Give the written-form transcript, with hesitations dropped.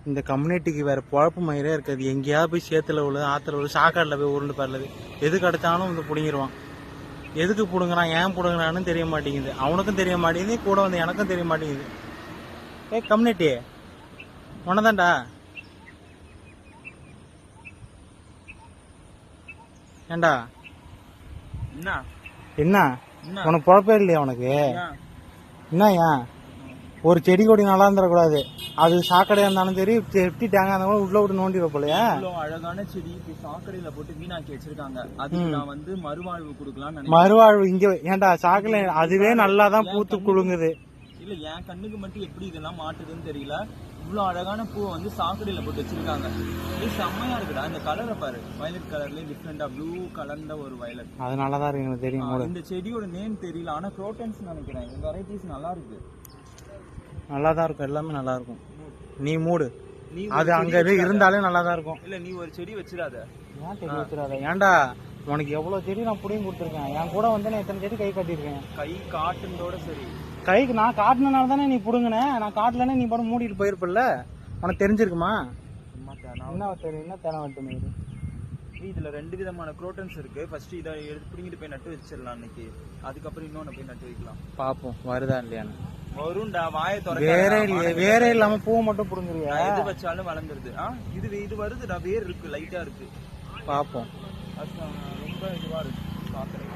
இந்த கம்யூனிட்டிக்கு வேற பொழப்பு மயிரே இருக்காது. எங்கேயாவது போய் சேத்துல விழு, ஆத்துல விழு, சாக்காடுல போய் உருண்டு பரலது. எது கிடைச்சாலும் வந்து பிடிங்கிருவான். எதுக்கு பிடுங்குறான், ஏன் பிடுங்குறான்னு தெரிய மாட்டேங்குது. அவனுக்கும் தெரிய மாட்டேங்குது, கூட வந்து எனக்கும் தெரிய மாட்டேங்குது. கம்யூனிட்டி உனதான்டா. ஏண்டா என்ன உனக்கு பொழப்பே இல்லையா உனக்கு? என்ன ஏன் ஒரு செடி கொடி நல்லா இருந்துடக்கூடாது. அது சாக்கடையா இருந்தாலும் சரி, செப்டி டேங்கா இருந்தாலும் உள்ள விட்டு நோண்டி வைப்பலையா? அழகான செடி சாக்கடையில போட்டு வீணாக்கி வச்சிருக்காங்க. அதுக்கு நான் வந்து மறுவாழ்வு கொடுக்கலாம். மறுவாழ்வு இங்க ஏன்டா சாக்கடை அதுவே நல்லாதான் பூத்து குலுங்குது. இல்ல என் கண்ணுக்கு மட்டும் எப்படி இதெல்லாம் மாட்டுதுன்னு தெரியல. இவ்வளவு அழகான பூவை வந்து சாக்கடையில போட்டு வச்சிருக்காங்க. இது செம்மையா இருக்குடா. இந்த கலரை பாரு, வயலட் கலர்லயே டிஃப்ரெண்டா ப்ளூ கலர்ந்த ஒரு வயலட். அது நல்லாதான் இருக்கு, எனக்கு தெரியும். இந்த செடியோட நேம் தெரியல, ஆனா குரோட்டன்ஸ் நினைக்கிறேன். இந்த வெரைட்டிஸ் நல்லா இருக்கு, நல்லாதான் இருக்கும், எல்லாமே நல்லா இருக்கும். நீ மூடு, அது அங்க இருந்தாலே நல்லாதான் இருக்கும். இல்ல நீ ஒரு செடி வச்சிடாத. ஏன் செடி வச்சிடாத? ஏன்டா உனக்கு எவ்வளவு செடி நான் புடிங்கி கொடுத்துருக்கேன். என் கூட வந்து நான் எத்தனை செடி கை காட்டியிருக்கேன். கை காட்டுனதோட சரி, கைக்கு நான் காட்டினால தானே நீ புடுங்கின. நான் காட்டலன்னா நீ பாட்டு மூடிட்டு போயிருப்பல்ல. உனக்கு தெரிஞ்சிருக்குமா? என்ன தெரியும், என்ன தேனை மட்டுமே. இதுல 2 விதமான குரோட்டன்ஸ் இருக்கு. ஃபர்ஸ்ட் இதை எடுத்து பிடிங்கிட்டு போய் நட்டு வச்சிடலாம் அன்னைக்கு. அதுக்கப்புறம் இன்னொன்னு போய் நட்டு வைக்கலாம். பாப்போம் வருதா இல்லையான்னு. வரும்டா, வாயை திறக்க. வேற இல்லாம பூ மட்டும் புடுங்குறியா? எது வச்சாலும் வளர்ந்துருது. இது வருதுடா, வேர் இருக்கு, லைட்டா இருக்கு. பாப்போம். அது ரொம்ப இதுவா இருக்கு பாக்குறேன்.